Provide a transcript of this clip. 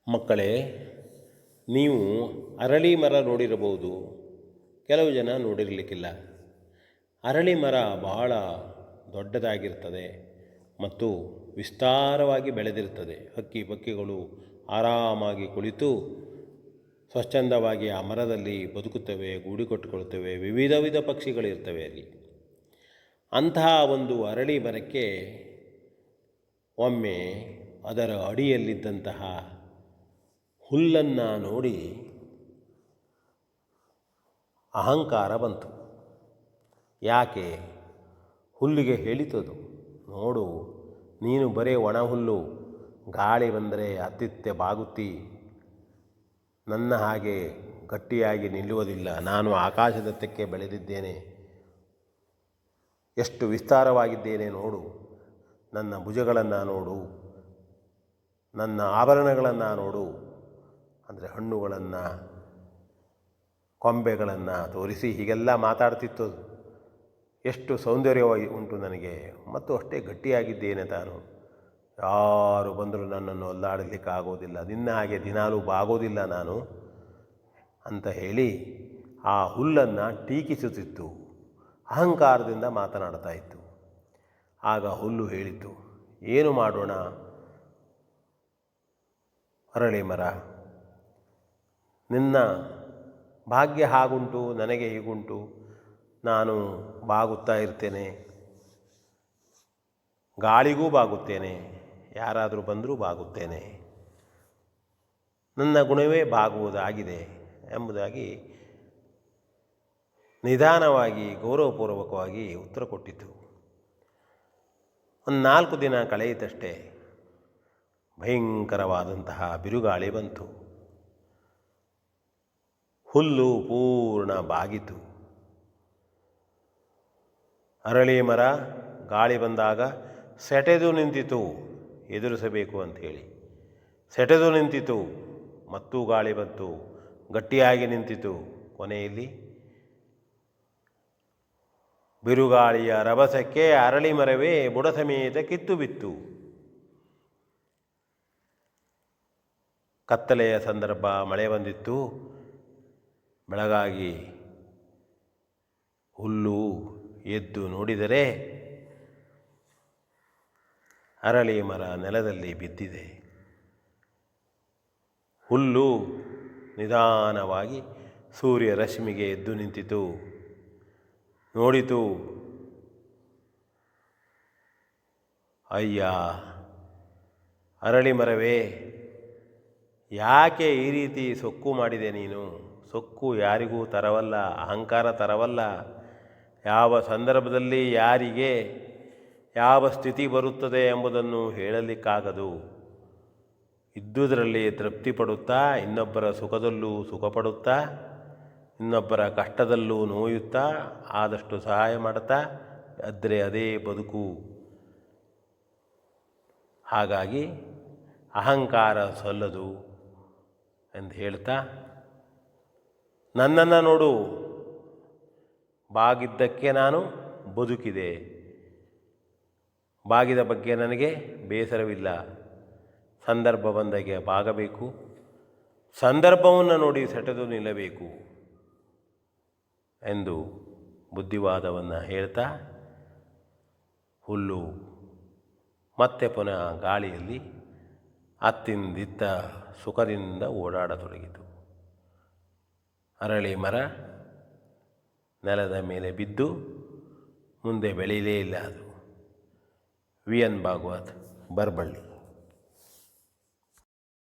ಮಕ್ಕಳೇ, ನೀವು ಅರಳಿ ಮರ ನೋಡಿರಬಹುದು, ಕೆಲವು ಜನ ನೋಡಿರಲಿಕ್ಕಿಲ್ಲ. ಅರಳಿ ಮರ ಬಹಳ ದೊಡ್ಡದಾಗಿರ್ತದೆ ಮತ್ತು ವಿಸ್ತಾರವಾಗಿ ಬೆಳೆದಿರ್ತದೆ. ಹಕ್ಕಿ ಪಕ್ಕಿಗಳು ಆರಾಮಾಗಿ ಕುಳಿತು ಸ್ವಚ್ಛಂದವಾಗಿ ಆ ಮರದಲ್ಲಿ ಬದುಕುತ್ತವೆ, ಗೂಡು ಕಟ್ಟಿಕೊಳ್ಳುತ್ತವೆ. ವಿವಿಧ ಪಕ್ಷಿಗಳಿರ್ತವೆ ಅಲ್ಲಿ. ಅಂತಹ ಒಂದು ಅರಳಿ ಮರಕ್ಕೆ ಒಮ್ಮೆ ಅದರ ಅಡಿಯಲ್ಲಿದ್ದಂತಹ ಹುಲ್ಲನ್ನು ನೋಡಿ ಅಹಂಕಾರ ಬಂತು. ಯಾಕೆ? ಹುಲ್ಲಿಗೆ ಹೇಳಿತದು, ನೋಡು, ನೀನು ಬರೇ ಒಣ ಹುಲ್ಲು, ಗಾಳಿ ಬಂದರೆ ಅತ್ತಿತ್ತೆ ಬಾಗುತ್ತಿ, ನನ್ನ ಹಾಗೆ ಗಟ್ಟಿಯಾಗಿ ನಿಲ್ಲುವುದಿಲ್ಲ. ನಾನು ಆಕಾಶದತ್ತಕ್ಕೆ ಬೆಳೆದಿದ್ದೇನೆ, ಎಷ್ಟು ವಿಸ್ತಾರವಾಗಿದ್ದೇನೆ ನೋಡು, ನನ್ನ ಭುಜಗಳನ್ನು ನೋಡು, ನನ್ನ ಆಭರಣಗಳನ್ನು ನೋಡು, ಅಂದರೆ ಹಣ್ಣುಗಳನ್ನು, ಕೊಂಬೆಗಳನ್ನು ತೋರಿಸಿ ಹೀಗೆಲ್ಲ ಮಾತಾಡ್ತಿತ್ತು. ಎಷ್ಟು ಸೌಂದರ್ಯವಾಗಿ ಉಂಟು ನನಗೆ, ಮತ್ತು ಅಷ್ಟೇ ಗಟ್ಟಿಯಾಗಿದ್ದೇನೆ ತಾನು. ಯಾರು ಬಂದರೂ ನನ್ನನ್ನು ಅಲ್ಲಾಡಲಿಕ್ಕಾಗೋದಿಲ್ಲ, ನಿನ್ನ ಹಾಗೆ ದಿನಾಲೂ ಬಾಗೋದಿಲ್ಲ ನಾನು ಅಂತ ಹೇಳಿ ಆ ಹುಲ್ಲನ್ನು ಟೀಕಿಸುತ್ತಿತ್ತು. ಅಹಂಕಾರದಿಂದ ಮಾತನಾಡ್ತಾ ಇತ್ತು. ಆಗ ಹುಲ್ಲು ಹೇಳಿತು, ಏನು ಮಾಡೋಣ ಅರಳಿ ಮರ, ನಿನ್ನ ಭಾಗ್ಯ ಹಾಗುಂಟು, ನನಗೆ ಹೀಗುಂಟು. ನಾನು ಬಾಗುತ್ತಾ ಇರ್ತೇನೆ, ಗಾಳಿಗೂ ಬಾಗುತ್ತೇನೆ, ಯಾರಾದರೂ ಬಂದರೂ ಬಾಗುತ್ತೇನೆ, ನನ್ನ ಗುಣವೇ ಬಾಗುವುದಾಗಿದೆ ಎಂಬುದಾಗಿ ನಿಧಾನವಾಗಿ ಗೌರವಪೂರ್ವಕವಾಗಿ ಉತ್ತರ ಕೊಟ್ಟಿತು. ಒಂದು 4 ದಿನ ಕಳೆಯಿತಷ್ಟೇ ಭಯಂಕರವಾದಂತಹ ಬಿರುಗಾಳಿ ಬಂತು. ಹುಲ್ಲು ಪೂರ್ಣ ಬಾಗಿತು. ಅರಳಿ ಮರ ಗಾಳಿ ಬಂದಾಗ ಸೆಟೆದು ನಿಂತಿತು, ಎದುರಿಸಬೇಕು ಅಂಥೇಳಿ ಸೆಟೆದು ನಿಂತಿತು. ಮತ್ತೂ ಗಾಳಿ ಬಂತು, ಗಟ್ಟಿಯಾಗಿ ನಿಂತಿತು. ಕೊನೆಯಲ್ಲಿ ಬಿರುಗಾಳಿಯ ರಭಸಕ್ಕೆ ಅರಳಿ ಮರವೇ ಬುಡ ಸಮೇತ ಕಿತ್ತು ಬಿತ್ತು. ಕತ್ತಲೆಯ ಸಂದರ್ಭ, ಮಳೆ ಬಂದಿತ್ತು. ಬೆಳಗಾಗಿ ಹುಲ್ಲು ಎದ್ದು ನೋಡಿದರೆ ಅರಳಿ ಮರ ನೆಲದಲ್ಲಿ ಬಿದ್ದಿದೆ. ಹುಲ್ಲು ನಿಧಾನವಾಗಿ ಸೂರ್ಯ ರಶ್ಮಿಗೆ ಎದ್ದು ನಿಂತಿತು. ನೋಡಿತು, ಅಯ್ಯ ಅರಳಿ ಮರವೇ, ಯಾಕೆ ಈ ರೀತಿ ಸೊಕ್ಕು ಮಾಡಿದೆ ನೀನು? ಸೊಕ್ಕು ಯಾರಿಗೂ ತರವಲ್ಲ, ಅಹಂಕಾರ ತರವಲ್ಲ. ಯಾವ ಸಂದರ್ಭದಲ್ಲಿ ಯಾರಿಗೆ ಯಾವ ಸ್ಥಿತಿ ಬರುತ್ತದೆ ಎಂಬುದನ್ನು ಹೇಳಲಿಕ್ಕಾಗದು. ಇದ್ದುದರಲ್ಲಿ ತೃಪ್ತಿ ಪಡುತ್ತಾ, ಇನ್ನೊಬ್ಬರ ಸುಖದಲ್ಲೂ ಸುಖಪಡುತ್ತಾ, ಇನ್ನೊಬ್ಬರ ಕಷ್ಟದಲ್ಲೂ ನೋಯುತ್ತಾ, ಆದಷ್ಟು ಸಹಾಯ ಮಾಡುತ್ತಾ ಆದರೆ ಅದೇ ಬದುಕು. ಹಾಗಾಗಿ ಅಹಂಕಾರ ಸಲ್ಲದು ಎಂದು ಹೇಳ್ತಾ, ನನ್ನನ್ನು ನೋಡು, ಬಾಗಿದ್ದಕ್ಕೆ ನಾನು ಬದುಕಿದೆ, ಬಾಗಿದ ಬಗ್ಗೆ ನನಗೆ ಬೇಸರವಿಲ್ಲ. ಸಂದರ್ಭ ಬಂದಾಗೆ ಬಾಗಬೇಕು, ಸಂದರ್ಭವನ್ನು ನೋಡಿ ಸೆಟೆದು ನಿಲ್ಲಬೇಕು ಎಂದು ಬುದ್ಧಿವಾದವನ್ನು ಹೇಳ್ತಾ ಹುಲ್ಲು ಮತ್ತೆ ಪುನಃ ಗಾಳಿಯಲ್ಲಿ ಅತ್ತಿಂದಿತ್ತ ಸುಖದಿಂದ ಓಡಾಡತೊಡಗಿತು. ಅರಳಿ ಮರ ನೆಲದ ಮೇಲೆ ಬಿದ್ದು ಮುಂದೆ ಬೆಳೆಯಲೇ ಇಲ್ಲ. ಅದು ವಿ ಎನ್ ಭಾಗವತ್, ಬರಬಳ್ಳಿ.